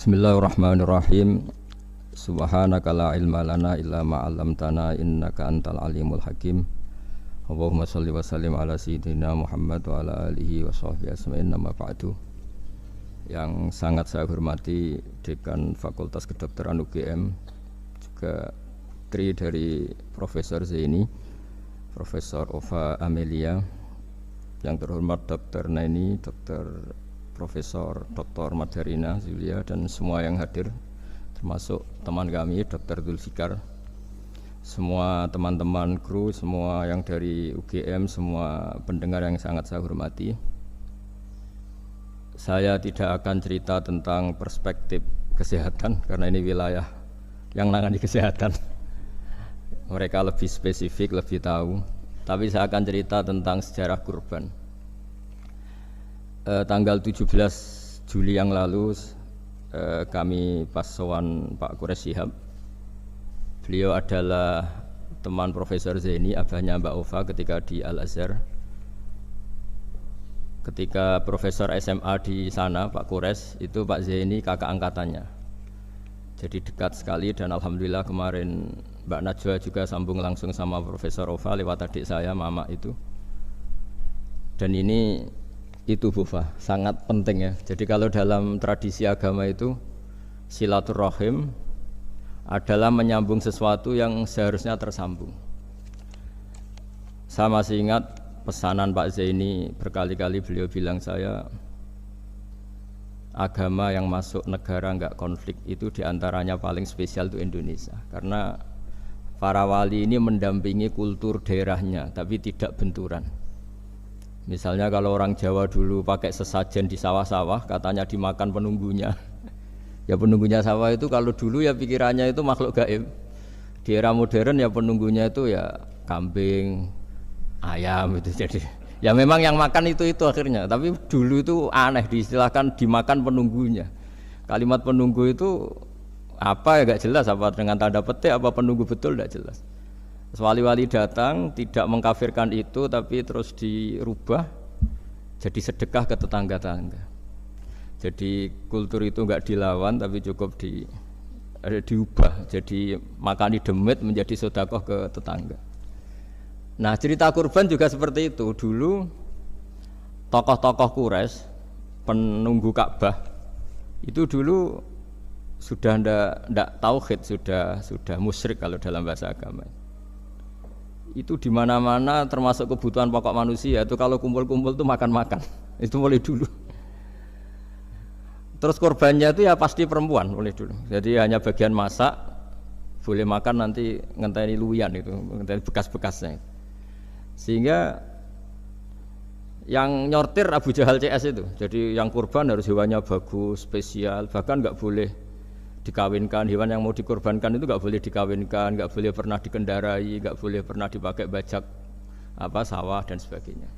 Bismillahirrahmanirrahim. Subhanaka la ilma lana illa ma 'allamtana innaka antal alimul hakim. Allahumma shalli wa sallim ala sayyidina Muhammad wa ala alihi wa sahbihi ajmain. Amma ba'du. Yang sangat saya hormati Dekan Fakultas Kedokteran UGM, juga putri dari Profesor Zaini, Profesor Ova Amelia, yang terhormat Dr. Naini, Dr. Profesor Dr. Madharina Zulia, dan semua yang hadir, termasuk teman kami Dr. Zulfikar, semua teman-teman kru, semua yang dari UGM, semua pendengar yang sangat saya hormati. Saya tidak akan cerita tentang perspektif kesehatan karena ini wilayah yang menangani kesehatan. Mereka lebih spesifik, lebih tahu. Tapi saya akan cerita tentang sejarah kurban. Tanggal 17 Juli yang lalu kami pas sowan Pak Quraisy Shihab. Beliau adalah teman Profesor Zaini, abahnya Mbak Ova ketika di Al-Azhar. Ketika Profesor SMA di sana, Pak Quraisy, itu Pak Zaini kakak angkatannya. Jadi dekat sekali, dan alhamdulillah kemarin Mbak Najwa juga sambung langsung sama Profesor Ova lewat adik saya, Mama itu. Dan ini itu Bufa, sangat penting ya. Jadi kalau dalam tradisi agama itu silaturahim adalah menyambung sesuatu yang seharusnya tersambung. Saya masih ingat pesanan Pak Zaini, berkali-kali beliau bilang saya, agama yang masuk negara enggak konflik itu diantaranya paling spesial itu Indonesia, karena para wali ini mendampingi kultur daerahnya tapi tidak benturan. Misalnya kalau orang Jawa dulu pakai sesajen di sawah-sawah, katanya dimakan penunggunya. Ya penunggunya sawah itu kalau dulu ya pikirannya itu makhluk gaib. Di era modern ya penunggunya itu ya kambing, ayam itu. Jadi ya memang yang makan itu akhirnya. Tapi dulu itu aneh, diistilahkan dimakan penunggunya. Kalimat penunggu itu apa ya gak jelas, apa dengan tanda petik, apa penunggu betul gak jelas. Wali-wali datang tidak mengkafirkan itu, tapi terus dirubah jadi sedekah ke tetangga-tangga. Jadi kultur itu enggak dilawan tapi cukup diubah, jadi makani demit menjadi sedekah ke tetangga. Nah, cerita kurban juga seperti itu. Dulu tokoh-tokoh Quraisy, penunggu Ka'bah, itu dulu sudah ndak tauhid, sudah musyrik kalau dalam bahasa agama. Itu di mana-mana termasuk kebutuhan pokok manusia itu kalau kumpul-kumpul itu makan-makan. Itu mulai dulu. Terus korbannya itu ya pasti perempuan mulai dulu. Jadi hanya bagian masak, boleh makan nanti ngenteni luyan itu, ngenteni bekas-bekasnya. Sehingga yang nyortir Abu Jahal CS itu. Jadi yang kurban harus hewannya bagus, spesial, bahkan enggak boleh dikawinkan. Hewan yang mau dikorbankan itu enggak boleh dikawinkan, enggak boleh pernah dikendarai, enggak boleh pernah dipakai bajak sawah dan sebagainya.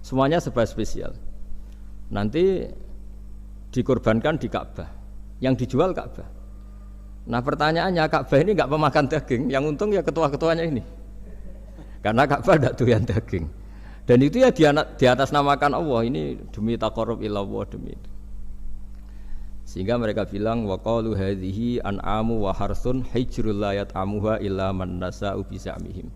Semuanya serba spesial. Nanti dikorbankan di Ka'bah, yang dijual Ka'bah. Nah pertanyaannya, Ka'bah ini enggak pemakan daging, yang untung ya ketua-ketuanya ini. Karena Ka'bah tidak doyan daging. Dan itu ya di atas namakan Allah, ini demi taqarrub ila Allah, demi itu. Sehingga mereka bilang waqalu hadhihi an'amu wa harsun hijrul la yat'amuha illa man nasa'u bi za'mihim.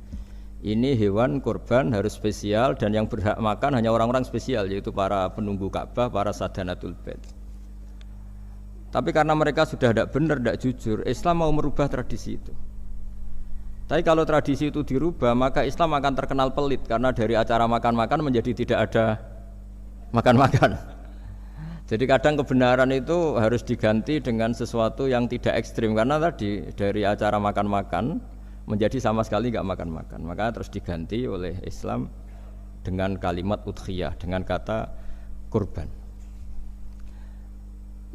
Ini hewan kurban harus spesial dan yang berhak makan hanya orang-orang spesial, yaitu para penunggu Ka'bah, para sadanatul bait. Tapi karena mereka sudah tidak benar, tidak jujur, Islam mau merubah tradisi itu. Tapi kalau tradisi itu dirubah, maka Islam akan terkenal pelit, karena dari acara makan-makan menjadi tidak ada makan-makan. Jadi kadang kebenaran itu harus diganti dengan sesuatu yang tidak ekstrim, karena tadi dari acara makan-makan menjadi sama sekali nggak makan-makan. Maka terus diganti oleh Islam dengan kalimat udhiyah, dengan kata kurban.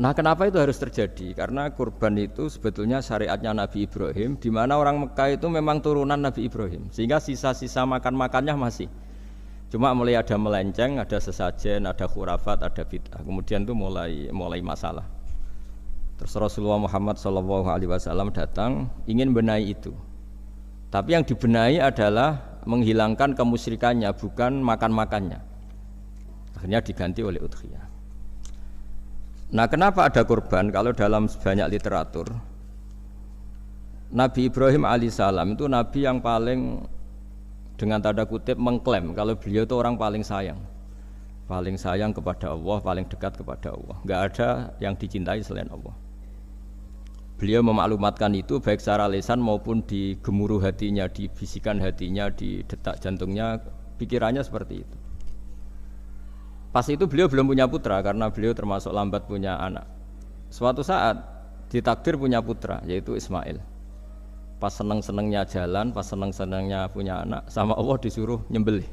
Nah, kenapa itu harus terjadi? Karena kurban itu sebetulnya syariatnya Nabi Ibrahim, di mana orang Mekah itu memang turunan Nabi Ibrahim, sehingga sisa-sisa makan-makannya masih. Cuma mulai ada melenceng, ada sesajen, ada khurafat, ada bid'ah. Kemudian itu mulai masalah. Terus Rasulullah Muhammad SAW datang ingin benahi itu. Tapi yang dibenahi adalah menghilangkan kemusyrikannya, bukan makan-makannya. Akhirnya diganti oleh udhiyah. Nah, kenapa ada kurban? Kalau dalam banyak literatur, Nabi Ibrahim alaihissalam itu nabi yang paling dengan tanda kutip mengklaim kalau beliau itu orang paling sayang kepada Allah, paling dekat kepada Allah. Enggak ada yang dicintai selain Allah. Beliau memaklumatkan itu baik secara lisan maupun di gemuruh hatinya, di bisikan hatinya, di detak jantungnya, pikirannya seperti itu. Pas itu beliau belum punya putra karena beliau termasuk lambat punya anak. Suatu saat ditakdir punya putra yaitu Ismail. Pas seneng-senengnya jalan, pas seneng-senengnya punya anak, sama Allah disuruh nyembelih.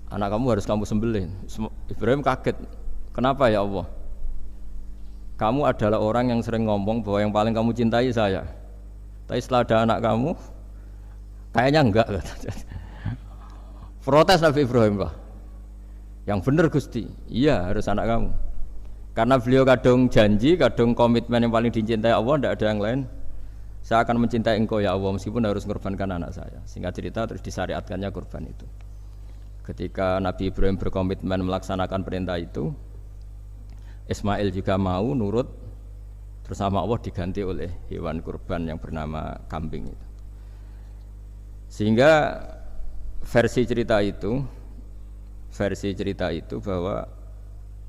Anak kamu harus kamu sembelih. Ibrahim kaget. Kenapa ya Allah? Kamu adalah orang yang sering ngomong bahwa yang paling kamu cintai saya. Tapi setelah ada anak kamu, kayaknya enggak. Protes Nabi Ibrahim, Pak. Yang benar Gusti, iya harus anak kamu. Karena beliau kadung janji, kadung komitmen yang paling dicintai Allah, tidak ada yang lain. Saya akan mencintai engkau ya Allah, meskipun harus mengorbankan anak saya. Singkat cerita terus disyariatkannya kurban itu. Ketika Nabi Ibrahim berkomitmen melaksanakan perintah itu, Ismail juga mau nurut, terus sama Allah diganti oleh hewan kurban yang bernama kambing itu. Sehingga versi cerita itu bahwa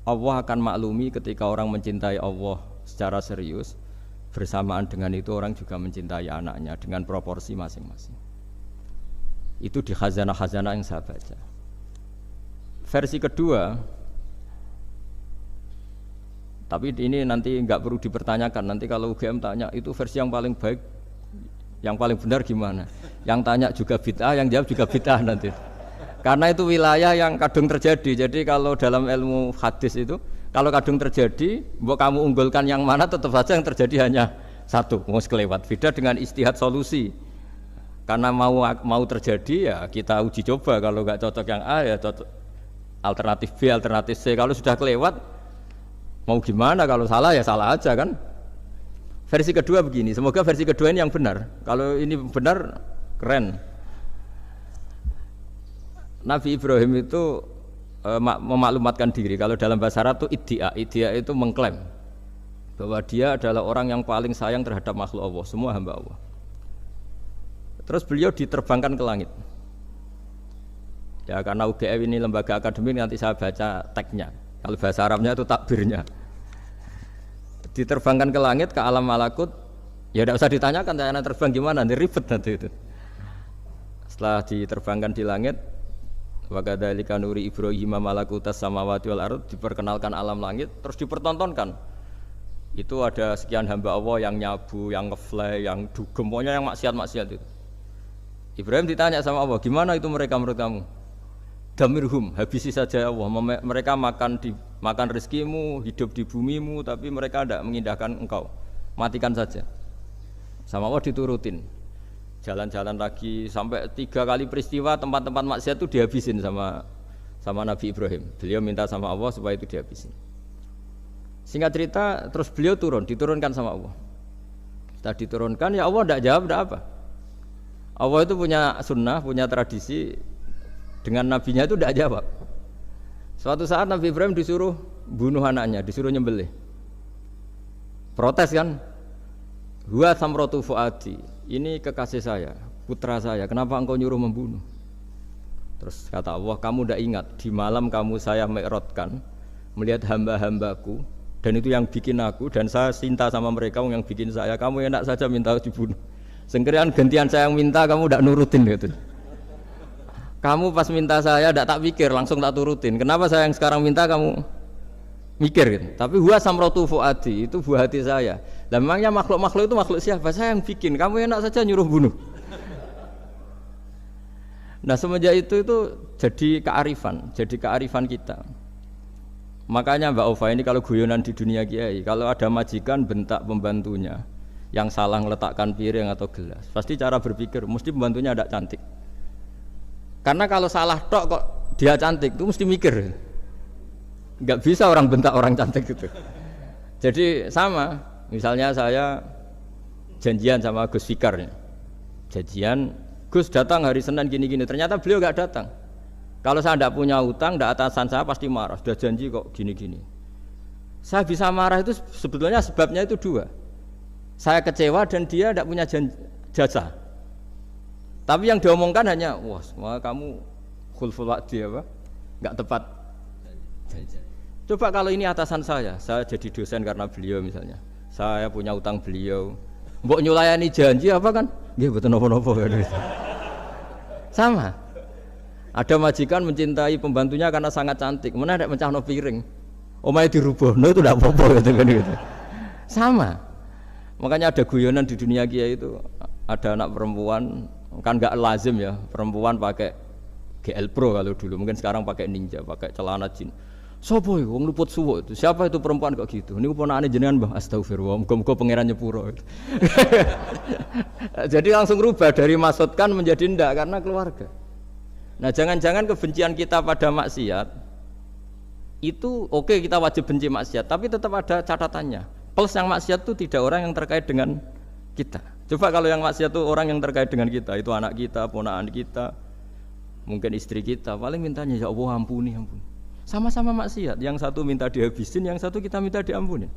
Allah akan maklumi ketika orang mencintai Allah secara serius, bersamaan dengan itu orang juga mencintai anaknya dengan proporsi masing-masing. Itu di khazanah-khazanah yang saya baca. Versi kedua, tapi ini nanti nggak perlu dipertanyakan. Nanti kalau UGM tanya itu versi yang paling baik, yang paling benar gimana? Yang tanya juga bid'ah, yang jawab juga bid'ah nanti. Karena itu wilayah yang kadung terjadi. Jadi kalau dalam ilmu hadis itu, kalau kadung terjadi, mbok kamu unggulkan yang mana, tetap saja yang terjadi hanya satu, mau kelewat. Beda dengan istihad solusi. Karena mau terjadi ya kita uji coba. Kalau nggak cocok yang A ya cocok alternatif B, alternatif C. Kalau sudah kelewat, mau gimana? Kalau salah ya salah aja kan. Versi kedua begini, semoga versi kedua ini yang benar. Kalau ini benar, keren. Nabi Ibrahim itu memaklumatkan diri. Kalau dalam bahasa Arab itu iddia itu mengklaim bahwa dia adalah orang yang paling sayang terhadap makhluk Allah, semua hamba Allah. Terus beliau diterbangkan ke langit. Ya karena UGM ini lembaga akademik, nanti saya baca teksnya. Kalau bahasa Arabnya itu takbirnya. Diterbangkan ke langit, ke alam malakut. Ya tidak usah ditanyakan, tanya terbang gimana, nanti ribet nanti itu. Setelah diterbangkan di langit, wa kadzalika nuri Ibrahim malakutas samawati wal ardh, diperkenalkan alam langit, terus dipertontonkan. Itu ada sekian hamba Allah yang nyabu, yang ngefly, yang dugem, pokoknya yang maksiat-maksiat itu. Ibrahim ditanya sama Allah, gimana itu mereka menurut kamu? Damirhum, habisi saja Allah. Mereka makan rezekimu, hidup di bumimu, tapi mereka tidak mengindahkan engkau. Matikan saja. Sama Allah diturutin. Jalan-jalan lagi sampai 3 kali peristiwa tempat-tempat maksiat itu dihabisin sama Nabi Ibrahim. Beliau minta sama Allah supaya itu dihabisin. Singkat cerita, terus beliau diturunkan sama Allah. Setelah diturunkan, ya Allah tidak jawab, tidak apa. Allah itu punya sunnah, punya tradisi. Dengan nabinya itu tidak jawab. Suatu saat Nabi Ibrahim disuruh bunuh anaknya, disuruh nyembelih. Protes kan? Huwa samratu fuadi. Ini kekasih saya, putra saya. Kenapa engkau nyuruh membunuh? Terus kata Allah, kamu tidak ingat di malam kamu saya mi'rajkan melihat hamba-hambaku, dan itu yang bikin aku, dan saya cinta sama mereka yang bikin saya. Kamu enak saja minta dibunuh. Sengkerian gantian saya yang minta, kamu tidak nurutin gitu. Kamu pas minta saya tidak tak pikir, langsung tak turutin. Kenapa saya yang sekarang minta kamu mikir gitu. Tapi huwa samratu fuadi, itu buah hati saya. Lah memangnya makhluk-makhluk itu makhluk siapa? Saya yang bikin. Kamu enak saja nyuruh bunuh. Nah semenjak itu jadi kearifan kita. Makanya Mbak Ova ini kalau guyonan di dunia kiai, kalau ada majikan bentak pembantunya yang salah meletakkan piring atau gelas, pasti cara berpikir mesti pembantunya tidak cantik. Karena kalau salah tok kok dia cantik, itu mesti mikir. Enggak bisa orang bentak orang cantik gitu. Jadi sama, misalnya saya janjian sama Gus Fikar. Janjian, Gus datang hari Senin gini-gini, ternyata beliau enggak datang. Kalau saya tidak punya utang, tidak atasan saya pasti marah. Sudah janji kok gini-gini. Saya bisa marah itu sebetulnya sebabnya itu dua. Saya kecewa dan dia tidak punya jasa. Tapi yang diomongkan hanya, wah kamu khulful wa'di apa? Enggak tepat. Coba kalau ini atasan saya jadi dosen karena beliau misalnya. Saya punya utang beliau. Mbok nyulayani janji apa kan? Nggih mboten napa-napa. Sama. Ada majikan mencintai pembantunya karena sangat cantik. Mana ada mencahno piring. Omahe dirubahno itu tidak apa-apa gitu. Sama. Makanya ada guyonan di dunia kiai itu ada anak perempuan kan enggak lazim ya, perempuan pakai GL Pro kalau dulu, mungkin sekarang pakai Ninja, pakai celana jin. Sopo iku wong luput suwuk itu? Siapa itu perempuan kok gitu? Niku ponakane jenengan, Mbah. Astagfirullah, muga-muga pangeran nyepuro. Jadi langsung rubah dari maksudkan menjadi ndak karena keluarga. Nah, jangan-jangan kebencian kita pada maksiat itu oke, kita wajib benci maksiat, tapi tetap ada catatannya. Plus yang maksiat itu tidak orang yang terkait dengan kita. Coba kalau yang maksiat itu orang yang terkait dengan kita, itu anak kita, ponakan kita, mungkin istri kita, paling mintanya ya Allah ampuni. Sama-sama maksiat, yang satu minta dihabisin, yang satu kita minta diampuni.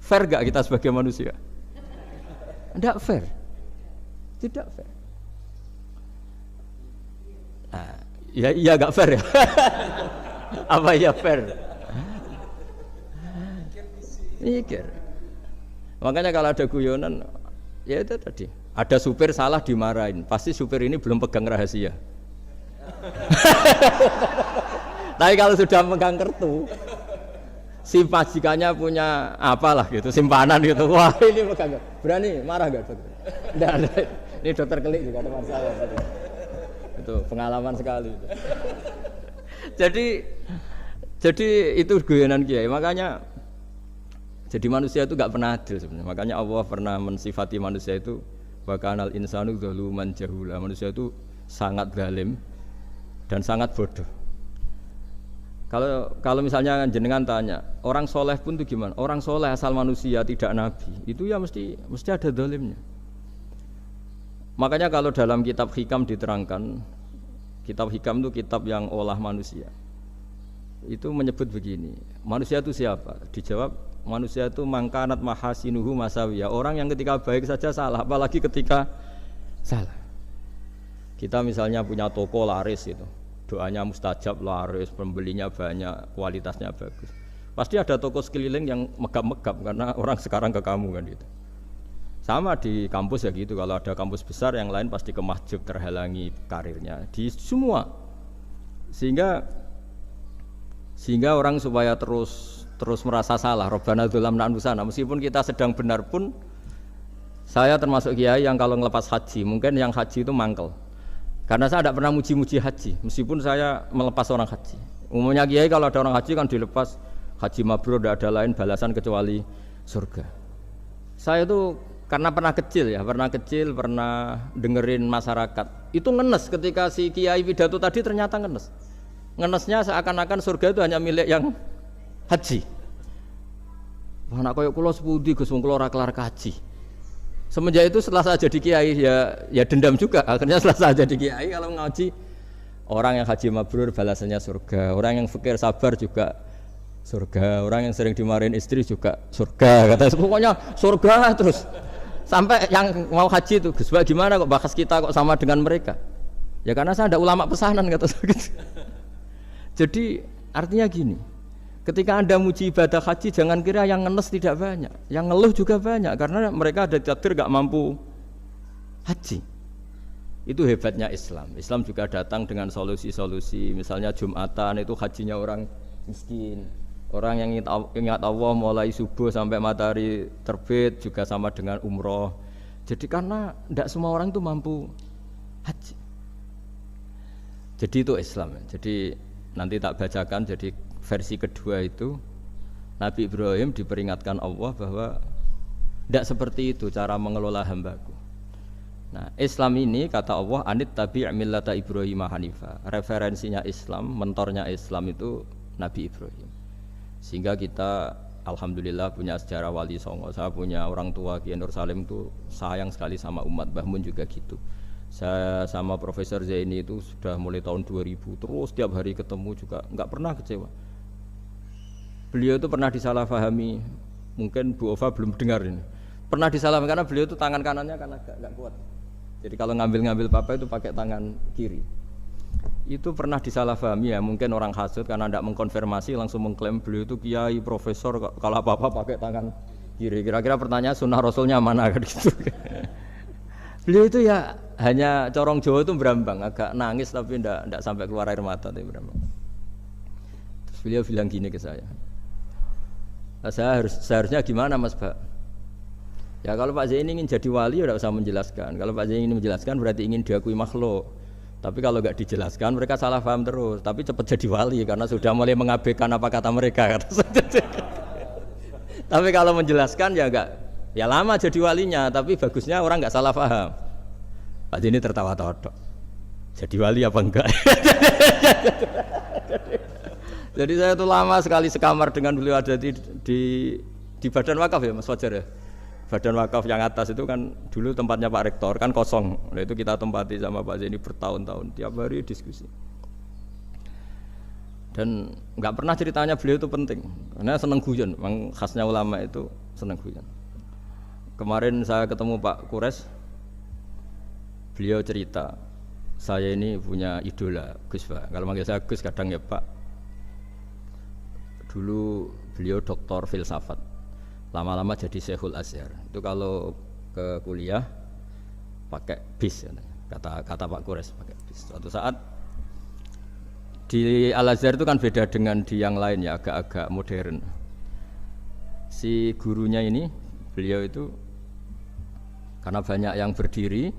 Fair gak kita sebagai manusia? Tidak fair. Tidak fair. Nah, iya gak fair ya? Apa ya fair? Mikir. Makanya kalau ada guyonan, ya itu tadi. Ada supir salah dimarahin, pasti supir ini belum pegang rahasia. Tapi kalau sudah pegang kartu, si majikannya punya apalah gitu, simpanan gitu. Wah ini pegang, berani marah gak dokter? Tidak ada. Ini dokter Kelik juga teman saya. Itu pengalaman sekali. Jadi itu guyonan kiai. Makanya jadi manusia itu gak pernah adil sebenarnya. Makanya Allah pernah mensifati manusia itu wa kanal insanu dzaluman jahula. Manusia itu sangat zalim dan sangat bodoh. Kalau misalnya jenengan tanya, orang soleh pun itu gimana? Orang soleh asal manusia tidak nabi, itu ya mesti ada zalimnya. Makanya kalau dalam kitab Hikam diterangkan, kitab Hikam itu kitab yang olah manusia. Itu menyebut begini, manusia itu siapa? Dijawab, manusia itu mangkanat mahasinuhu masawiyah. Orang yang ketika baik saja salah, apalagi ketika salah. Kita misalnya punya toko laris itu. Doanya mustajab, laris, pembelinya banyak, kualitasnya bagus. Pasti ada toko sekeliling yang megap-megap karena orang sekarang ke kamu kan gitu. Sama di kampus ya gitu, kalau ada kampus besar yang lain pasti kemahjub, terhalangi karirnya di semua. Sehingga orang supaya terus merasa salah, Rabbana dzalamna anfusana, meskipun kita sedang benar pun. Saya termasuk kiai yang kalau ngelepas haji, mungkin yang haji itu mangkel. Karena saya tidak pernah muji-muji haji, meskipun saya melepas orang haji. Umumnya kiai kalau ada orang haji kan dilepas haji mabrur, tidak ada lain balasan kecuali surga. Saya itu karena pernah kecil, pernah dengerin masyarakat. Itu ngenes ketika si kiai pidato tadi ternyata ngenes. Ngenesnya seakan-akan surga itu hanya milik yang haji. Wah, nak koyo kula sepundi Gus wong kula ora kelar kaji. Semenjak itu setelah saya jadi kiai ya dendam juga. Akhirnya setelah saya jadi kiai kalau ngaji orang yang haji mabrur balasannya surga, orang yang fakir sabar juga surga, orang yang sering dimarahin istri juga surga. Kata pokoknya surga terus. Sampai yang mau haji itu Gus gimana kok bakas kita kok sama dengan mereka? Ya karena saya ada ulama pesanan kata saya gitu. Jadi artinya gini. Ketika Anda muji ibadah haji, jangan kira yang ngenes tidak banyak, yang ngeluh juga banyak, karena mereka ada takdir gak mampu haji. Itu hebatnya Islam. Islam juga datang dengan solusi-solusi, misalnya Jumatan itu hajinya orang miskin, orang yang ingat Allah mulai subuh sampai matahari terbit juga sama dengan umroh. Jadi karena tidak semua orang itu mampu haji. Jadi itu Islam. Jadi nanti tak bacakan. Jadi versi kedua itu Nabi Ibrahim diperingatkan Allah bahwa tidak seperti itu cara mengelola hambaku. Nah, Islam ini kata Allah anit tabi' millata Ibrahim hanifa. Referensinya Islam, mentornya Islam itu Nabi Ibrahim. Sehingga kita alhamdulillah punya sejarah wali songo. Saya punya orang tua Kiai Nur Salim itu sayang sekali sama umat, Mbah Mun juga gitu. Saya sama Profesor Zaini itu sudah mulai tahun 2000 terus tiap hari ketemu juga nggak pernah kecewa. Beliau itu pernah disalahpahami, mungkin Bu Ova belum dengar ini. Pernah disalahpahami karena beliau itu tangan kanannya kan agak kuat. Jadi kalau ngambil papa itu pakai tangan kiri. Itu pernah disalahpahami ya, mungkin orang hasud karena tidak mengkonfirmasi langsung mengklaim beliau itu kiai profesor kalau apa-apa pakai tangan kiri. Kira-kira pertanyaan sunnah rasulnya mana kan gitu. Beliau itu ya hanya corong Jawa itu berambang, agak nangis tapi tidak sampai keluar air mata tapi berambang. Terus beliau bilang gini ke saya, seharusnya gimana Mas Pak? Ya kalau Pak Zaini ingin jadi wali ya tidak usah menjelaskan. Kalau Pak Zaini ingin menjelaskan berarti ingin diakui makhluk. Tapi kalau nggak dijelaskan mereka salah paham terus. Tapi cepat jadi wali karena sudah mulai mengabaikan apa kata mereka. Tapi kalau menjelaskan ya enggak. Ya lama jadi walinya, tapi bagusnya orang nggak salah paham. Pak Zaini tertawa-tawa. Jadi wali apa enggak? Jadi saya tuh lama sekali sekamar dengan beliau ada di Badan Wakaf ya Mas Fajar ya. Badan Wakaf yang atas itu kan dulu tempatnya Pak Rektor kan kosong. Nah itu kita tempati sama Pak Zaini bertahun-tahun tiap hari diskusi. Dan nggak pernah ceritanya beliau itu penting karena seneng guyon. Memang khasnya ulama itu seneng guyon. Kemarin saya ketemu Pak Kures, beliau cerita, saya ini punya idola Gus Pak. Kalau manggil saya Gus kadang ya Pak. Dulu beliau doktor filsafat, lama-lama jadi Syekhul Azhar. Itu kalau ke kuliah pakai bis, kata Pak Kures pakai bis. Suatu saat di Al Azhar itu kan beda dengan di yang lain ya, agak-agak modern. Si gurunya ini, beliau itu karena banyak yang berdiri,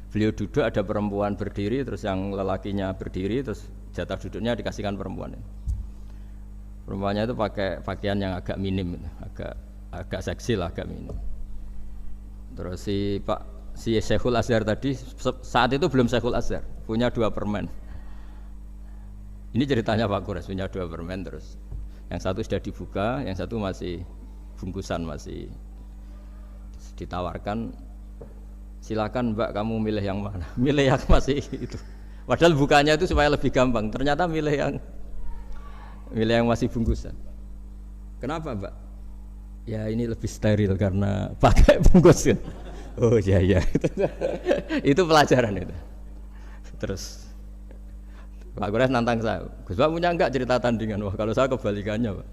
beliau duduk ada perempuan berdiri, terus yang lelakinya berdiri, terus jatah duduknya dikasihkan perempuan. Perempuannya itu pakai pakaian yang agak minim, agak seksi lah, agak minim. Terus si Syekhul Azhar tadi saat itu belum Syekhul Azhar, punya 2 permen. Ini ceritanya Pak Kures punya 2 permen terus. Yang satu sudah dibuka, yang satu masih bungkusan masih ditawarkan. Silakan Mbak kamu milih yang mana? Milih yang masih itu. Padahal bukanya itu supaya lebih gampang. Ternyata milih yang masih bungkusan. Kenapa Mbak? Ya ini lebih steril karena pakai bungkus kan. Oh iya. Itu pelajaran itu. Terus Pak Kures nantang saya. Gus Pak punya enggak cerita tandingan? Wah kalau saya kebalikannya Pak.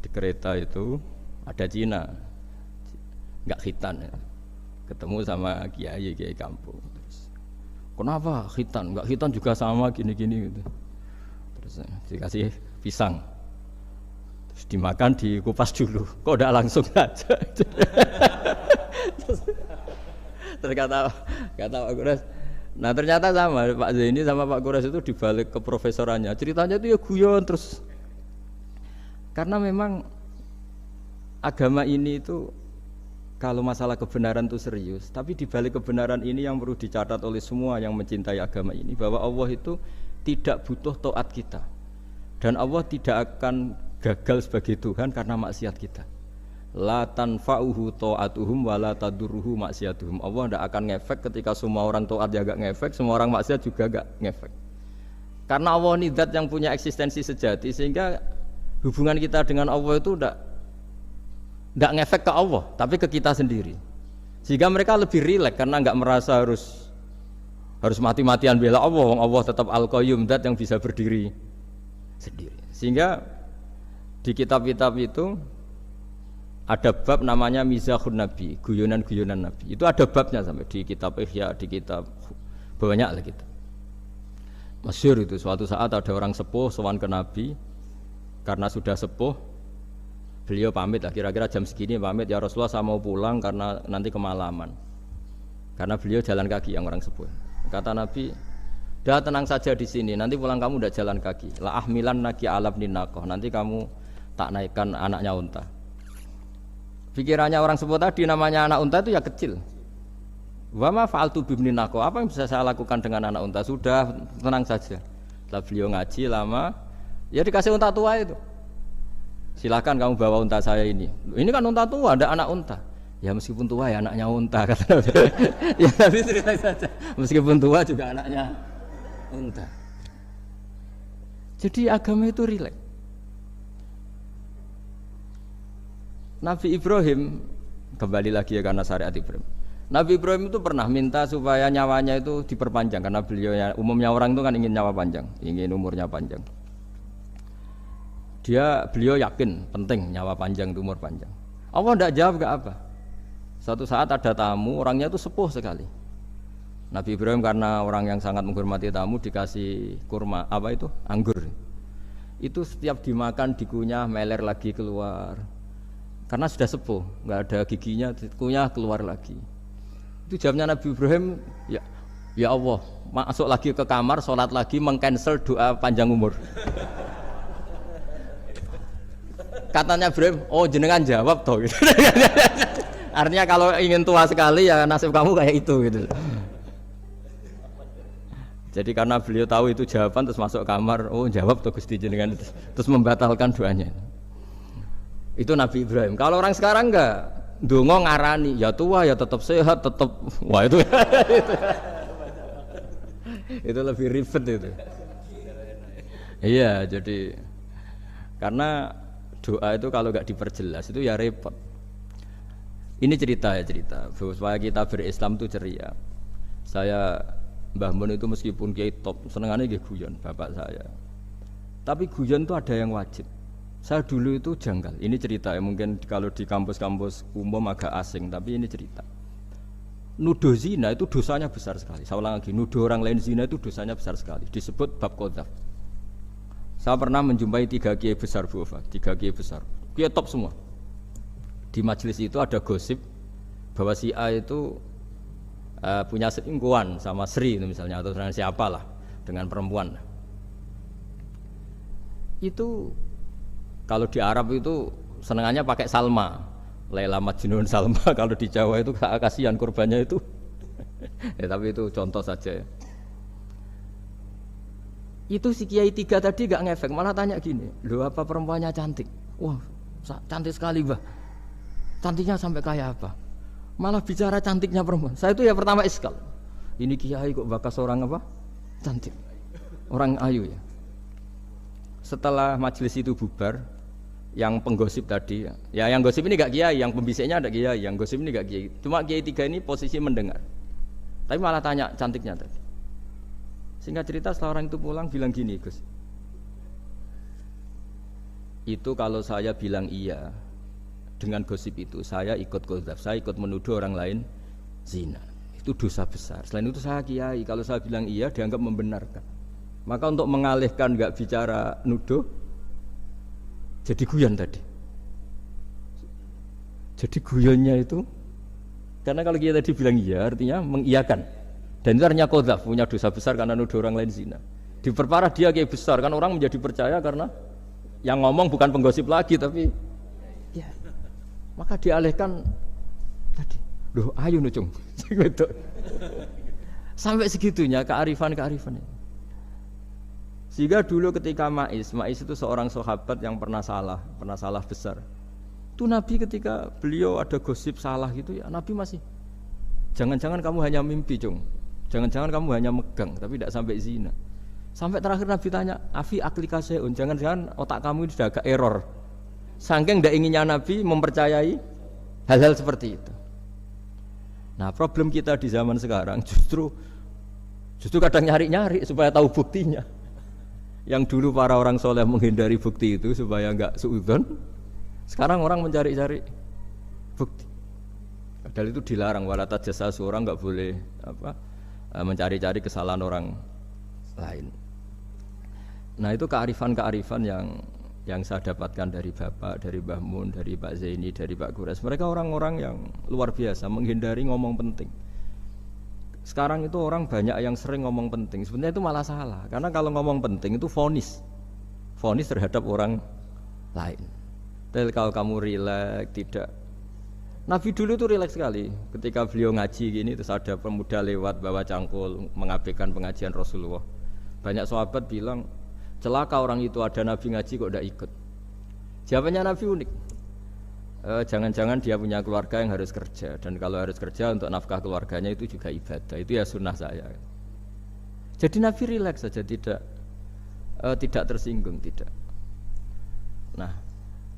Di kereta itu ada Cina. Enggak khitan ya. Ketemu sama kiai kampung. Terus, kenapa khitan? Enggak khitan juga sama gini-gini gitu. Terus dikasih pisang. Terus dimakan dikupas dulu. Kok udah langsung aja. Terus kata Pak Kures, nah ternyata sama Pak Zaini sama Pak Kures itu dibalik ke profesorannya. Ceritanya itu ya guyon terus. Karena memang agama ini itu kalau masalah kebenaran itu serius, tapi dibalik kebenaran ini yang perlu dicatat oleh semua yang mencintai agama ini bahwa Allah itu tidak butuh taat kita dan Allah tidak akan gagal sebagai Tuhan karena maksiat kita. La tanfa'uhu ta'atuhum wa la tadurruhu maksiatuhum. Allah tidak akan ngefek ketika semua orang taat ya gak ngefek, semua orang maksiat juga gak ngefek. Karena Allah ini zat yang punya eksistensi sejati sehingga hubungan kita dengan Allah itu tidak ngefek ke Allah, tapi ke kita sendiri. Sehingga mereka lebih rileks karena nggak merasa harus mati-matian bela Allah. Allah tetap Al-Qayyum, zat yang bisa berdiri sendiri. Sehingga di kitab-kitab itu ada bab namanya Mizahun Nabi, guyonan-guyonan Nabi. Itu ada babnya sampai di kitab Ihya, di kitab banyak lah kita. Masyhur itu suatu saat ada orang sepuh sowan ke Nabi karena sudah sepuh. Beliau pamit lah, kira-kira jam segini pamit, ya Rasulullah saya mau pulang karena nanti kemalaman. Karena beliau jalan kaki yang orang sepuh. Kata Nabi, dah tenang saja di sini, nanti pulang kamu udah jalan kaki. La ahmilan naki alab ninakoh, nanti kamu tak naikkan anaknya unta. Pikirannya orang sepuh tadi namanya anak unta itu ya kecil. Wa ma fa'altu bibni ninakoh, apa yang bisa saya lakukan dengan anak unta? Sudah tenang saja. Setelah beliau ngaji lama, ya dikasih unta tua itu. Silakan kamu bawa unta saya ini. Ini kan unta tua, ada anak unta. Ya meskipun tua ya anaknya unta kata Nabi. Ya Nabi cerita saja. Meskipun tua juga anaknya unta. Jadi agama itu rileks. Nabi Ibrahim kembali lagi ya karena syariat Ibrahim. Nabi Ibrahim itu pernah minta supaya nyawanya itu diperpanjang karena umumnya orang itu kan ingin nyawa panjang, ingin umurnya panjang. Beliau yakin penting nyawa panjang itu umur panjang. Allah tidak jawab enggak apa. Suatu saat ada tamu, orangnya itu sepuh sekali. Nabi Ibrahim karena orang yang sangat menghormati tamu dikasih kurma, apa itu? Anggur. Itu setiap dimakan dikunyah meler lagi keluar. Karena sudah sepuh, nggak ada giginya, kunyah keluar lagi. Itu jawabnya Nabi Ibrahim, ya Allah, masuk lagi ke kamar, sholat lagi, mengcancel doa panjang umur. Katanya Ibrahim, oh jenengan jawab toh. Gitu. Artinya kalau ingin tua sekali ya nasib kamu kayak itu gitu. Jadi karena beliau tahu itu jawaban terus masuk kamar, oh jawab toh Gusti jenengan, terus membatalkan doanya. Itu Nabi Ibrahim. Kalau orang sekarang enggak, ndonga ngarani, ya tua ya tetap sehat, tetap wah itu. Itu lebih ribet itu. Iya, jadi karena doa itu kalau enggak diperjelas itu ya repot. Ini cerita supaya kita berislam itu ceria. Saya Mbah Mun itu meskipun kiai top, senengannya nggih guyon bapak saya. Tapi guyon itu ada yang wajib. Saya dulu itu janggal. Ini cerita ya, mungkin kalau di kampus-kampus umum agak asing, tapi ini cerita. Nuduh zina itu dosanya besar sekali. Saya ulang lagi, nuduh orang lain zina itu dosanya besar sekali. Disebut bab qadzaf. Saya pernah menjumpai 3 kiai besar Bu Ofa, 3 kiai besar. Kiai top semua. Di majelis itu ada gosip bahwa si A itu punya selingkuhan sama Sri itu misalnya atau dengan siapalah, dengan perempuan. Itu kalau di Arab itu senengannya pakai Salma, Laila Majnun Salma. Kalau di Jawa itu kasihan korbannya itu. Ya, tapi itu contoh saja ya. Itu si Kiai 3 tadi gak ngefek, malah tanya gini, loh apa perempuannya cantik? Wah cantik sekali Mbah. Cantiknya sampai kayak apa? Malah bicara cantiknya perempuan. Saya itu ya pertama iskal. Ini Kiai kok bakas orang apa? Cantik. Orang ayu ya. Setelah majelis itu bubar, yang penggosip tadi, ya yang gosip ini gak kiai, yang pembisiknya ada kiai, yang gosip ini gak kiai. Cuma kiai 3 ini posisi mendengar. Tapi malah tanya cantiknya tadi. Singkat cerita setelah orang itu pulang bilang gini, Gus. Itu kalau saya bilang iya dengan gosip itu, saya ikut qadzaf, saya ikut menuduh orang lain zina. Itu dosa besar. Selain itu saya kiai, kalau saya bilang iya dianggap membenarkan. Maka untuk mengalihkan gak bicara nuduh, jadi guyon tadi. Jadi guyonnya itu karena kalau kita tadi bilang iya artinya mengiyakan. Dan itu artinya qadzaf, punya dosa besar karena nuduh orang lain zina. Diperparah dia kayak besar kan orang menjadi percaya karena yang ngomong bukan penggosip lagi tapi ya. Maka dialihkan tadi. Loh, ayo nucung. Sampai segitunya kearifan ini. Sehingga dulu ketika Ma'is itu seorang sahabat yang pernah salah besar. Itu Nabi ketika beliau ada gosip salah gitu ya, Nabi masih jangan-jangan kamu hanya mimpi, Cung. Jangan-jangan kamu hanya megang tapi tidak sampai zina. Sampai terakhir Nabi tanya, "Afi aklika syai'un?" Jangan-jangan otak kamu ini sudah agak error. Saking tidak inginnya Nabi mempercayai hal-hal seperti itu. Nah, problem kita di zaman sekarang justru kadang nyari-nyari supaya tahu buktinya. Yang dulu para orang soleh menghindari bukti itu supaya enggak suudzon, sekarang orang mencari-cari bukti. Padahal itu dilarang, wala tajassasu, orang enggak boleh mencari-cari kesalahan orang lain. Nah, itu kearifan-kearifan yang saya dapatkan dari Bapak, dari Mbah Mun, dari Pak Zaini, dari Pak Gures. Mereka orang-orang yang luar biasa menghindari ngomong penting. Sekarang itu orang banyak yang sering ngomong penting. Sebenarnya itu malah salah. Karena kalau ngomong penting itu vonis terhadap orang lain. Tapi kalau kamu rileks, tidak. Nabi dulu itu rileks sekali. Ketika beliau ngaji gini, terus ada pemuda lewat bawa cangkul mengabaikan pengajian Rasulullah. Banyak sahabat bilang, celaka orang itu ada Nabi ngaji kok tidak ikut. Jawabannya Nabi unik. jangan-jangan dia punya keluarga yang harus kerja, dan kalau harus kerja untuk nafkah keluarganya itu juga ibadah, itu ya sunnah saya. Jadi Nabi rileks saja, tidak tersinggung, tidak. Nah,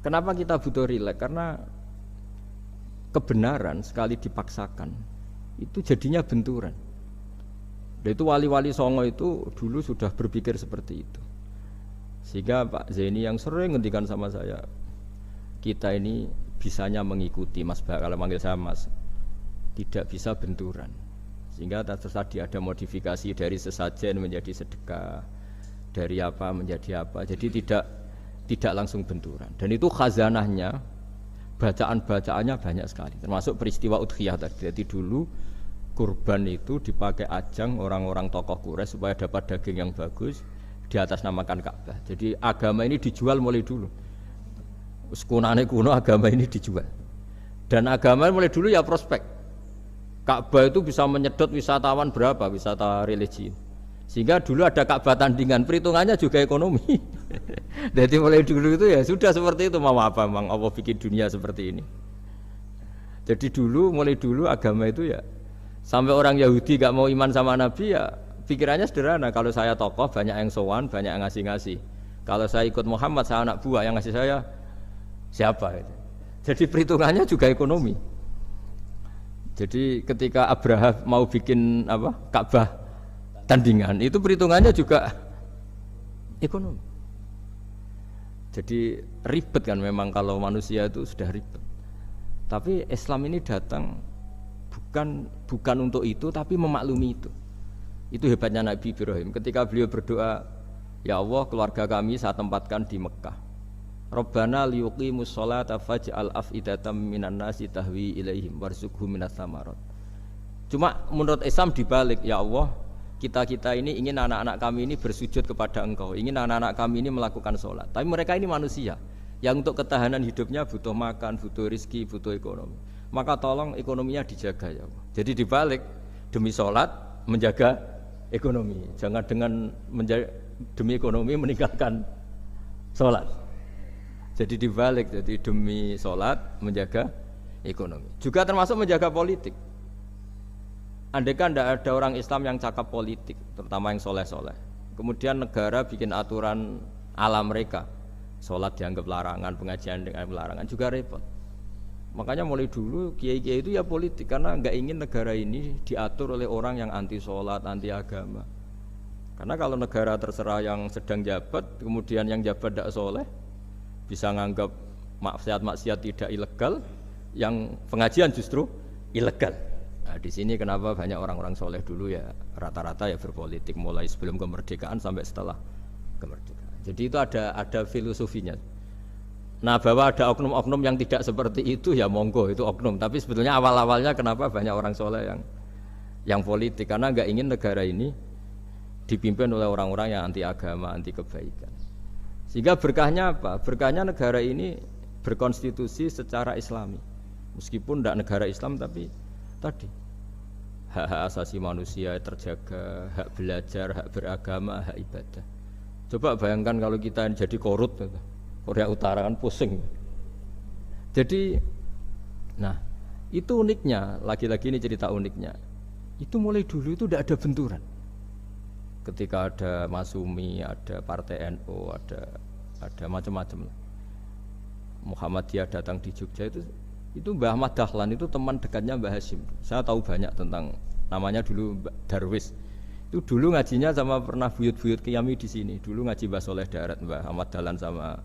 kenapa kita butuh rileks? Karena kebenaran sekali dipaksakan itu jadinya benturan. Dan itu wali-wali Songo itu dulu sudah berpikir seperti itu. Sehingga Pak Zaini yang sering ngendikan sama saya, kita ini bisanya mengikuti Mas Ba, kalau manggil saya Mas, tidak bisa benturan. Sehingga tadi ada modifikasi dari sesajen menjadi sedekah, dari apa menjadi apa. Jadi tidak langsung benturan. Dan itu khazanahnya, bacaan-bacaannya banyak sekali. Termasuk peristiwa Udhiyah tadi. Jadi dulu kurban itu dipakai ajang orang-orang tokoh Quraisy supaya dapat daging yang bagus, di atas namakan Ka'bah. Jadi agama ini dijual mulai dulu. Kunane kuno agama ini dijual. Dan agama mulai dulu ya prospek. Ka'bah itu bisa menyedot wisatawan berapa, wisata religi. Sehingga dulu ada Ka'bah tandingan, perhitungannya juga ekonomi. Jadi mulai dulu itu ya sudah seperti itu, mau apa memang Allah bikin dunia seperti ini. Jadi mulai dulu agama itu ya, sampai orang Yahudi gak mau iman sama Nabi ya pikirannya sederhana, kalau saya tokoh banyak yang sowan, banyak yang ngasih-ngasih. Kalau saya ikut Muhammad, saya anak buah, yang ngasih saya siapa? Jadi perhitungannya juga ekonomi. Jadi ketika Abraham mau bikin Ka'bah tandingan, itu perhitungannya juga ekonomi. Jadi ribet kan memang kalau manusia itu sudah ribet. Tapi Islam ini datang bukan untuk itu, tapi memaklumi itu. Itu hebatnya Nabi Ibrahim. Ketika beliau berdoa, ya Allah, keluarga kami saya tempatkan di Mekah. Rabbana liyuqimus sholata faj'al af'idatam minan nasi tahwi ilaihim warzuqhum minas samarat. Cuma menurut Islam dibalik, ya Allah, kita ini ingin anak-anak kami ini bersujud kepada Engkau, ingin anak-anak kami ini melakukan sholat. Tapi mereka ini manusia yang untuk ketahanan hidupnya butuh makan, butuh rizki, butuh ekonomi. Maka tolong ekonominya dijaga ya Allah. Jadi dibalik, demi sholat menjaga ekonomi. Jangan dengan demi ekonomi meninggalkan sholat. Jadi dibalik, jadi demi sholat menjaga ekonomi. Juga termasuk menjaga politik. Andaikan tidak ada orang Islam yang cakap politik, terutama yang soleh-soleh, kemudian negara bikin aturan ala mereka, sholat dianggap larangan, pengajian dengan larangan, juga repot. Makanya mulai dulu kiai-kiai itu ya politik, karena nggak ingin negara ini diatur oleh orang yang anti sholat, anti agama. Karena kalau negara terserah yang sedang jabat, kemudian yang jabat tidak soleh, bisa nganggap maksiat-maksiat tidak ilegal, yang pengajian justru ilegal. Nah, di sini kenapa banyak orang-orang soleh dulu ya rata-rata ya berpolitik, mulai sebelum kemerdekaan sampai setelah kemerdekaan. Jadi itu ada filosofinya. Nah, bahwa ada oknum-oknum yang tidak seperti itu ya monggo, itu oknum. Tapi sebetulnya awal-awalnya kenapa banyak orang soleh yang politik, karena nggak ingin negara ini dipimpin oleh orang-orang yang anti agama, anti kebaikan. Sehingga berkahnya apa? Berkahnya negara ini berkonstitusi secara Islami. Meskipun tidak negara Islam, tapi tadi hak-hak asasi manusia terjaga, hak belajar, hak beragama, hak ibadah. Coba bayangkan kalau kita jadi korut, Korea Utara kan pusing. Jadi, nah itu uniknya, lagi-lagi ini cerita uniknya. Itu mulai dulu itu tidak ada benturan. Ketika ada Masumi, ada Partai NU, ada macam-macam. Muhammadiyah datang di Jogja itu Mbah Ahmad Dahlan itu teman dekatnya Mbah Hasyim. Saya tahu banyak tentang, namanya dulu Darwis. Itu dulu ngajinya sama pernah buyut-buyut Qiyami di sini. Dulu ngaji Mbah Soleh Darat, Mbah Ahmad Dahlan sama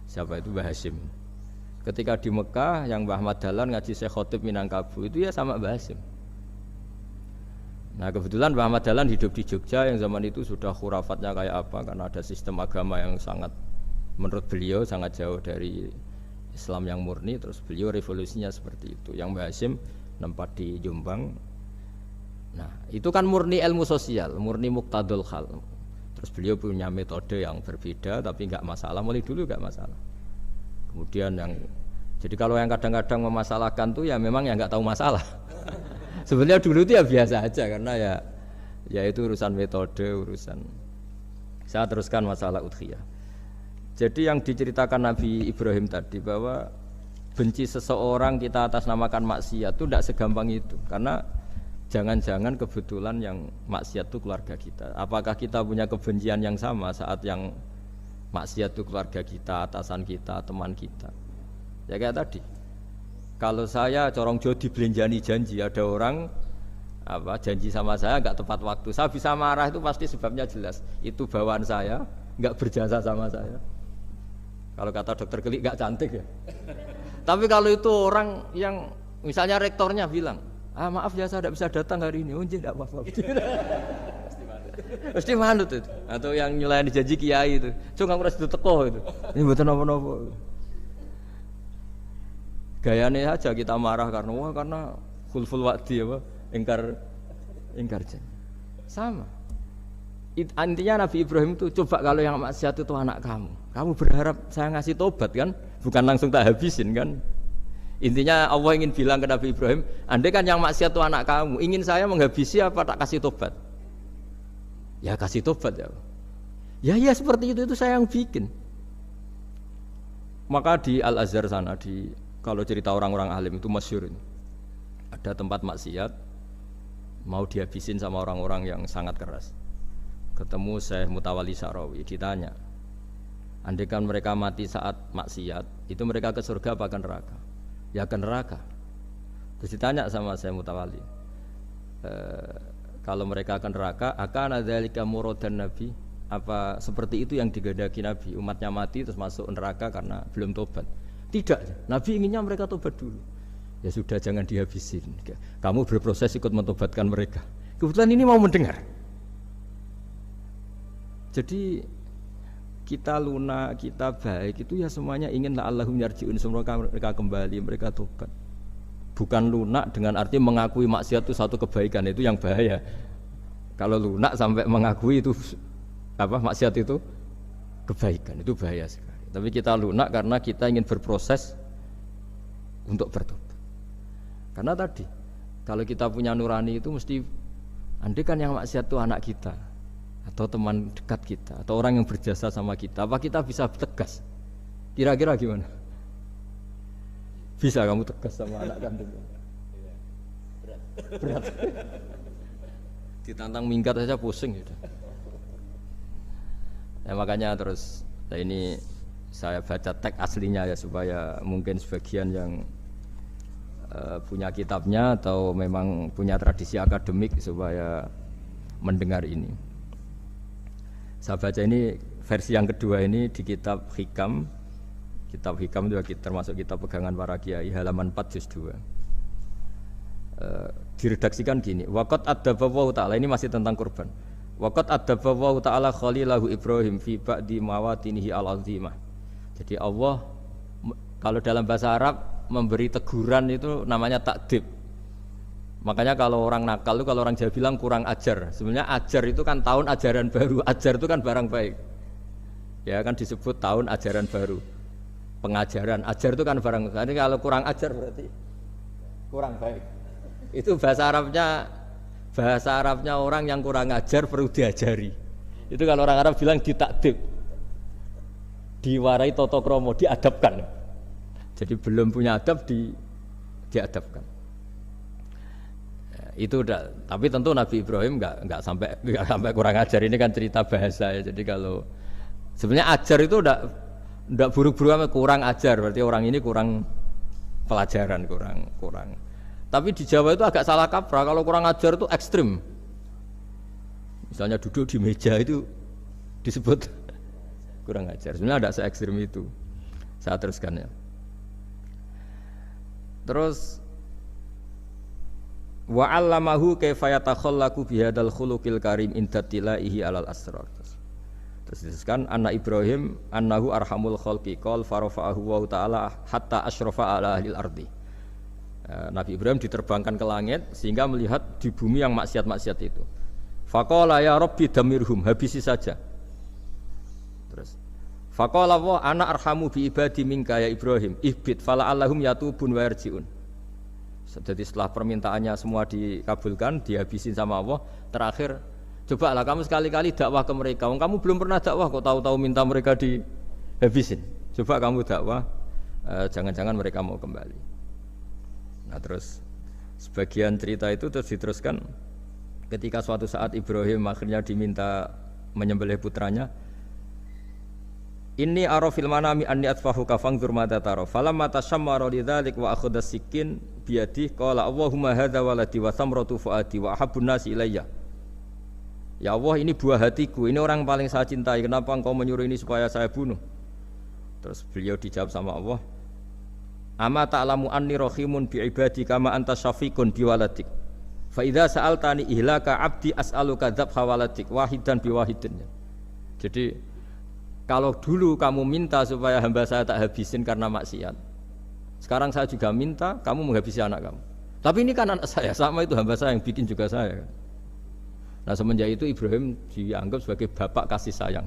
siapa itu Mbah Hasyim. Ketika di Mekah yang Mbah Ahmad Dahlan ngaji Syekh Khotib Minangkabau itu ya sama Mbah Hasyim. Nah kebetulan Mbah Ahmad Dahlan hidup di Jogja yang zaman itu sudah khurafatnya kayak apa, karena ada sistem agama yang sangat, menurut beliau sangat jauh dari Islam yang murni. Terus beliau revolusinya seperti itu. Yang Mbah Hasyim nempat di Jombang. Nah itu kan murni ilmu sosial, murni muqtadul hal. Terus beliau punya metode yang berbeda, tapi nggak masalah, mulai dulu nggak masalah. Kemudian jadi kalau yang kadang-kadang memasalahkan tuh ya memang yang nggak tahu masalah. Sebenarnya dulu itu ya biasa aja, karena ya itu urusan metode, urusan. Saya teruskan masalah udhiyah. Jadi yang diceritakan Nabi Ibrahim tadi, bahwa benci seseorang kita atas namakan maksiat itu tidak segampang itu. Karena jangan-jangan kebetulan yang maksiat itu keluarga kita. Apakah kita punya kebencian yang sama saat yang maksiat itu keluarga kita, atasan kita, teman kita? Ya kayak tadi. Kalau saya corong Jawa dibelenjani janji, ada orang janji sama saya nggak tepat waktu, saya bisa marah itu pasti sebabnya jelas. Itu bawaan saya nggak berjasa sama saya. Kalau kata dokter Kelik nggak cantik ya. Tapi kalau itu orang yang misalnya rektornya bilang, maaf ya saya tidak bisa datang hari ini, tidak apa-apa. Pasti manut itu. Atau yang nyelain janji kiai itu, cuma ngurus itu teko itu. Ini betul apa-apa. Gayane aja kita marah karena khulful wa'di ingkar janji. Sama. Intinya Nabi Ibrahim itu coba kalau yang maksiat itu anak kamu berharap saya ngasih tobat kan, bukan langsung tak habisin kan. Intinya Allah ingin bilang ke Nabi Ibrahim, andai kan yang maksiat itu anak kamu, ingin saya menghabisi apa tak kasih tobat? Ya kasih tobat ya. Ya seperti itu saya yang bikin. Maka di Al Azhar sana kalau cerita orang-orang alim itu masyhur ini. Ada tempat maksiat mau dihabisin sama orang-orang yang sangat keras. Ketemu Syekh Mutawalli Sa'rawi, ditanya, andai kan mereka mati saat maksiat, itu mereka ke surga apa ke neraka? Ya ke neraka. Terus ditanya sama Syekh Mutawalli, kalau mereka ke neraka, akan adzalika muradan Nabi? Apa seperti itu yang digandaki Nabi? Umatnya mati terus masuk neraka karena belum tobat? Tidak, Nabi inginnya mereka tobat dulu. Ya sudah, jangan dihabisin. Kamu berproses ikut mentobatkan mereka. Kebetulan ini mau mendengar. Jadi kita lunak, kita baik itu ya semuanya ingin la'allahum yarji'un, semoga mereka kembali, mereka tobat. Bukan lunak dengan arti mengakui maksiat itu satu kebaikan, itu yang bahaya. Kalau lunak sampai mengakui itu maksiat itu kebaikan, itu bahaya sekali. Tapi kita lunak karena kita ingin berproses untuk bertobat. Karena tadi, kalau kita punya nurani itu mesti, andai kan yang maksiat itu anak kita, atau teman dekat kita, atau orang yang berjasa sama kita, apa kita bisa tegas? Kira-kira gimana? Bisa kamu tegas sama anak kandung? Berat. Ditantang minggat saja pusing gitu. Ya makanya terus ini saya baca teks aslinya ya supaya mungkin sebagian yang punya kitabnya atau memang punya tradisi akademik supaya mendengar ini. Saya baca ini versi yang kedua ini di kitab Hikam. Kitab Hikam itu termasuk kitab pegangan para kiai, halaman 4 juz 2. Diredaksikan gini, waqad adzaballahu ta'ala, ini masih tentang kurban. Waqad adzaballahu ta'ala khalilahu Ibrahim fi ba'di mawatinihi al-azimah. Jadi Allah kalau dalam bahasa Arab memberi teguran itu namanya takdib. Makanya kalau orang nakal itu, kalau orang Jawa bilang kurang ajar. Sebenarnya ajar itu kan tahun ajaran baru. Ajar itu kan barang baik. Ya kan disebut tahun ajaran baru. Pengajaran, ajar itu kan barang baik. Jadi kalau kurang ajar berarti kurang baik. Itu bahasa Arabnya orang yang kurang ajar perlu diajari. Itu kalau orang Arab bilang ditakdib. Diwarai toto kromo, diadabkan. Jadi belum punya adab diadabkan. Itu udah, tapi tentu Nabi Ibrahim nggak sampai kurang ajar. Ini kan cerita bahasa ya. Jadi kalau sebenarnya ajar itu udah buruk-buruk kurang ajar, berarti orang ini kurang pelajaran, kurang. Tapi di Jawa itu agak salah kaprah. Kalau kurang ajar itu ekstrim. Misalnya duduk di meja itu disebut kurang ajar. Sebenarnya ada se-ekstrim itu. Saya teruskan ya. Terus wa 'allamahu kaifa yatakhallaqu bihadzal khuluqil karim inda tilaihi alal asrar. Terus disebutkan anak Ibrahim annahu arhamul khalqi qal farafa'ahu wa ta'ala hatta asyrafa ala ahlil ardi. Nabi Ibrahim diterbangkan ke langit sehingga melihat di bumi yang maksiat-maksiat itu. Faqala ya rabbi damirhum, habisi saja. Terus faqala wa ana arhamu bi ibadi minka ya Ibrahim ihbit fala allahum yatubun wa yarjiun. Jadi setelah permintaannya semua dikabulkan, dihabisin sama Allah, terakhir cobalah kamu sekali-kali dakwah ke mereka. Kamu belum pernah dakwah kok tahu-tahu minta mereka dihabisin. Coba kamu dakwah jangan-jangan mereka mau kembali. Nah terus sebagian cerita itu terus diteruskan ketika suatu saat Ibrahim akhirnya diminta menyembelih putranya. Inni ara fil manami anni atfahuka fanzur madza tara. Falamma tashammara lidzalik wa akhadha sikin biyadihi qala Allahumma hadza waladi wa samratu fuadi wa ahabbun nasi ilayya. Ya Allah, ini buah hatiku, ini orang paling saya cintai. Kenapa engkau menyuruh ini supaya saya bunuh? Terus beliau dijawab sama Allah, Ama ta'lamu anni rahimun bi ibadi kama anta syafiqun bi waladik. Fa idza sa'altani ihlaka 'abdi as'aluka dzabha waladik wahidan bi wahidin. Jadi kalau dulu kamu minta supaya hamba saya tak habisin karena maksiat, sekarang saya juga minta kamu menghabisi anak kamu. Tapi ini kan anak saya, sama itu hamba saya yang bikin juga saya. Nah semenjak itu Ibrahim dianggap sebagai bapak kasih sayang.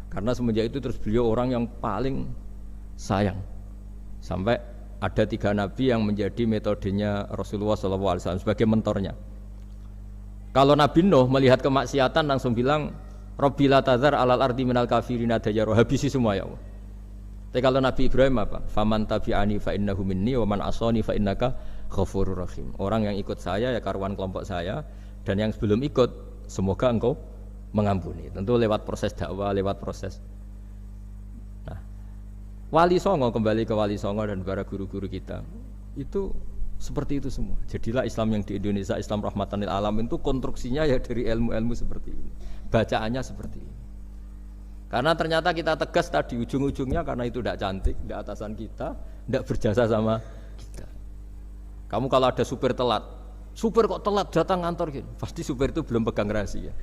Karena semenjak itu terus beliau orang yang paling sayang. Sampai ada 3 nabi yang menjadi metodenya Rasulullah SAW sebagai mentornya. Kalau Nabi Nuh melihat kemaksiatan langsung bilang, Rabbi la tadzar alal ardi minal kafirina dayyara, habisi semua ya Allah. Tapi kalau Nabi Ibrahim apa? Faman tabi'ani fa innahu minni wa man asani fa innaka ghafurur rahim. Orang yang ikut saya ya karuan kelompok saya, dan yang sebelum ikut semoga engkau mengampuni. Tentu lewat proses dakwah, lewat proses. Nah, Wali Songo, kembali ke Wali Songo dan para guru-guru kita, itu seperti itu semua. Jadilah Islam yang di Indonesia, Islam rahmatan lil alamin itu konstruksinya ya dari ilmu-ilmu seperti ini. Bacaannya seperti ini. Karena ternyata kita tegas tadi ujung-ujungnya karena itu tidak cantik, tidak atasan kita, tidak berjasa sama kita. Kamu kalau ada supir telat, supir kok telat datang kantor gitu, pasti supir itu belum pegang rahasia.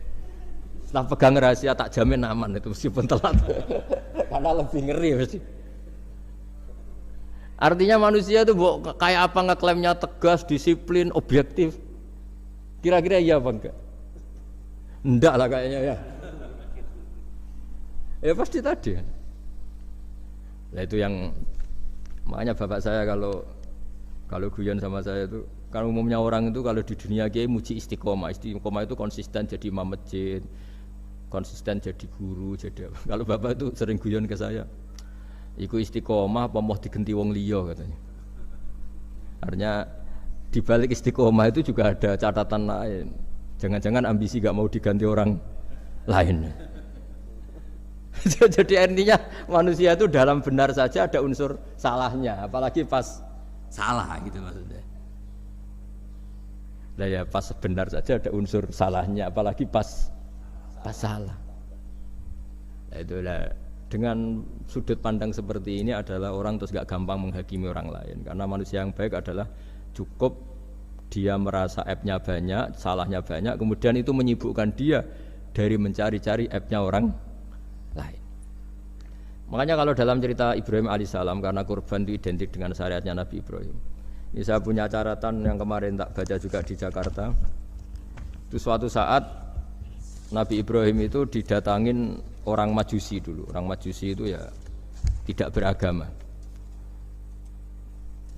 Setelah pegang rahasia tak jamin aman itu meskipun telat. Karena lebih ngeri pasti. Artinya manusia itu kayak apa ngeklaimnya tegas, disiplin, objektif. Kira-kira iya apa enggak? Enggak lah kayaknya ya. Ya pasti tadi. Nah itu yang makanya bapak saya kalau guyon sama saya itu, kan umumnya orang itu kalau di dunia kiai muji istiqomah. Istiqomah itu konsisten jadi imam masjid, konsisten jadi guru, jadi apa. Kalau bapak itu sering guyon ke saya, iku istiqomah apa mau digenti wong liya katanya. Artinya di balik istiqomah itu juga ada catatan lain. Jangan-jangan ambisi gak mau diganti orang lain. Jadi artinya manusia itu dalam benar saja ada unsur salahnya, apalagi pas salah gitu maksudnya. Nah ya pas benar saja ada unsur salahnya, apalagi pas salah. Nah itulah dengan sudut pandang seperti ini adalah orang terus gak gampang menghakimi orang lain. Karena manusia yang baik adalah cukup dia merasa aibnya banyak, salahnya banyak, kemudian itu menyibukkan dia dari mencari-cari aibnya orang lain. Makanya kalau dalam cerita Ibrahim alaihissalam, karena kurban itu identik dengan syariatnya Nabi Ibrahim. Ini saya punya catatan yang kemarin tak baca juga di Jakarta. Itu suatu saat Nabi Ibrahim itu didatangin orang Majusi dulu. Orang Majusi itu ya tidak beragama.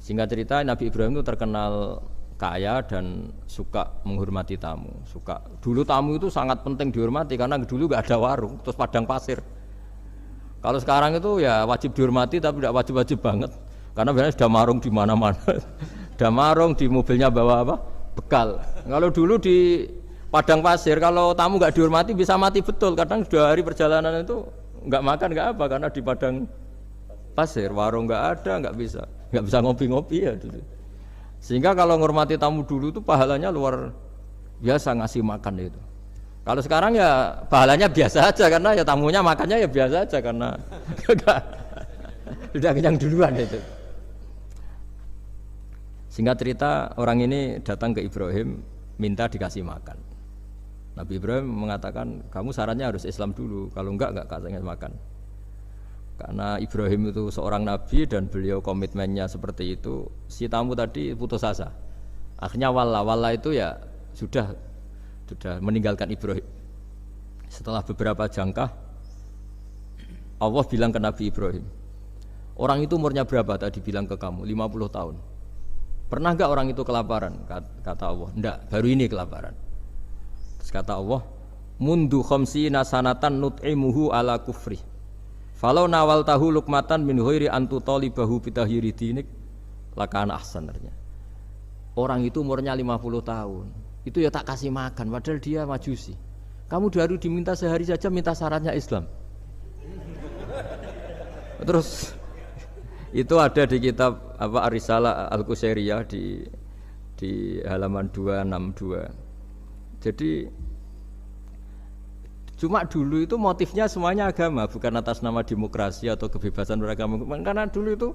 Singkat cerita Nabi Ibrahim itu terkenal kaya dan suka menghormati tamu. Dulu tamu itu sangat penting dihormati karena dulu nggak ada warung, terus padang pasir. Kalau sekarang itu ya wajib dihormati tapi tidak wajib-wajib banget. Karena biasanya sudah marung di mana-mana. Sudah marung di mobilnya bawa apa? Bekal. Kalau dulu di padang pasir kalau tamu nggak dihormati bisa mati betul. Kadang sudah hari perjalanan itu nggak makan nggak apa karena di padang pasir warung nggak ada, nggak bisa ngopi-ngopi ya dulu. Sehingga kalau menghormati tamu dulu itu pahalanya luar biasa ngasih makan itu. Kalau sekarang ya pahalanya biasa aja karena ya tamunya makannya ya biasa aja karena sudah kenyang duluan itu. Singkat cerita orang ini datang ke Ibrahim minta dikasih makan. Nabi Ibrahim mengatakan kamu syaratnya harus Islam dulu, kalau enggak kasih makan. Karena Ibrahim itu seorang nabi dan beliau komitmennya seperti itu, si tamu tadi putus asa. Akhirnya walla itu ya sudah meninggalkan Ibrahim. Setelah beberapa jangkah Allah bilang ke Nabi Ibrahim, orang itu umurnya berapa tadi bilang ke kamu? 50 tahun. Pernah enggak orang itu kelaparan? Kata Allah, enggak, baru ini kelaparan. Terus kata Allah, mundu khamsina sanatan nut'imuhu ala kufri Falau nawal tahu lukmatan min ghairi antu talibahu bitahiri dinik lakana ahsan artinya. Orang itu umurnya 50 tahun. Itu ya tak kasih makan padahal dia majusi. Kamu baru diminta sehari saja minta syaratnya Islam. Terus itu ada di kitab apa Ar-Risalah Al-Qusairiyah di halaman 262. Jadi cuma dulu itu motifnya semuanya agama, bukan atas nama demokrasi atau kebebasan beragama. Karena dulu itu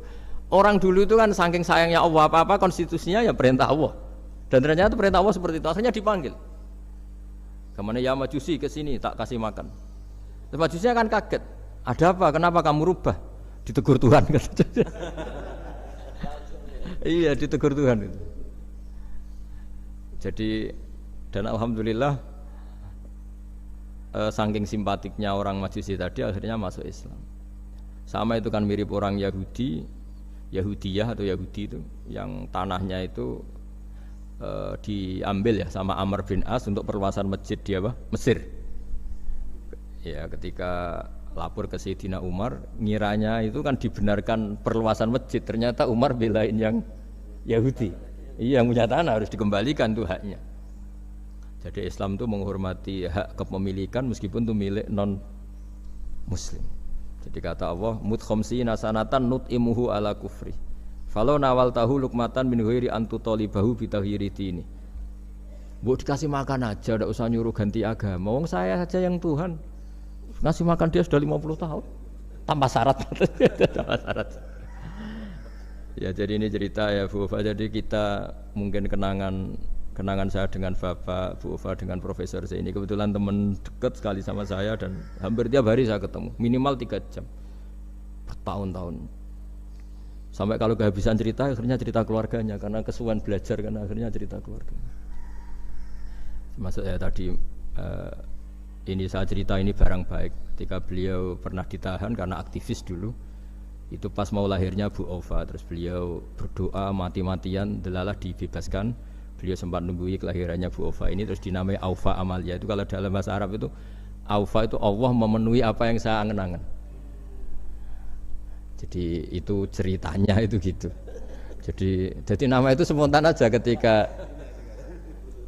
orang dulu itu kan saking sayangnya Allah, apa-apa konstitusinya ya perintah Allah. Dan ternyata perintah Allah seperti itu, akhirnya dipanggil. Kemana ya majusi ke sini tak kasih makan. Terus majusinya kan kaget. Ada apa? Kenapa kamu rubah? Ditegur Tuhan. Iya, ditegur Tuhan. Jadi dan alhamdulillah saking simpatiknya orang Majusi tadi akhirnya masuk Islam. Sama itu kan mirip orang Yahudiyah atau Yahudi itu yang tanahnya itu diambil ya sama Amr bin As untuk perluasan masjid di apa? Mesir. Ya ketika lapor ke Sayyidina Umar, ngiranya itu kan dibenarkan perluasan masjid, ternyata Umar belain yang Yahudi. Iya, yang punya tanah harus dikembalikan tuh haknya. Jadi Islam itu menghormati hak kepemilikan meskipun itu milik non muslim. Jadi kata Allah, mut khamsina sanatan nut'imuhu ala kufri. Falau nawal tahu lukmatan min ghairi antu talibahu bitahiri dini. Mbok dikasih makan aja, ndak usah nyuruh ganti agama. Wong saya saja yang Tuhan ngasih makan dia sudah 50 tahun tanpa syarat. Tanpa syarat. Ya jadi ini cerita ya Bu Ufa. Jadi kita mungkin kenangan saya dengan Bapak, Bu Ufa dengan Profesor ini kebetulan teman dekat sekali sama saya dan hampir tiap hari saya ketemu minimal 3 jam bertahun-tahun. Sampai kalau kehabisan cerita akhirnya cerita keluarganya karena kesuwan belajar karena akhirnya cerita keluarga. Maksud saya tadi ini saya cerita ini barang baik ketika beliau pernah ditahan karena aktivis dulu. Itu pas mau lahirnya Bu Ova, terus beliau berdoa mati-matian delalah dibebaskan. Beliau sempat nunggui kelahirannya Bu Ova ini terus dinamai Aufa Amalia. Itu kalau dalam bahasa Arab itu Aufa itu Allah memenuhi apa yang saya angen-angen. Jadi itu ceritanya itu gitu. Jadi nama itu spontan aja ketika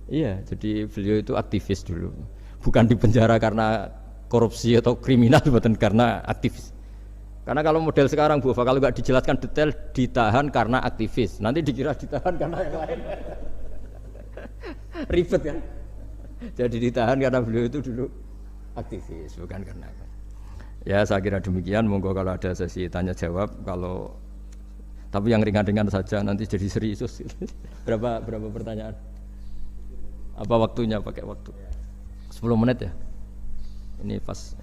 iya, jadi beliau itu aktivis dulu. Bukan dipenjara karena korupsi atau kriminal, bukan karena aktivis. Karena kalau model sekarang Bu Ova kalau nggak dijelaskan detail ditahan karena aktivis, nanti dikira ditahan karena yang lain. Ribet kan? Jadi ditahan karena beliau itu dulu aktivis, bukan karena. Ya saya kira demikian. Monggo kalau ada sesi tanya jawab, kalau tapi yang ringan-ringan saja nanti jadi serius. Berapa pertanyaan? Apa waktunya? Pakai waktu 10 menit ya? Ini pas.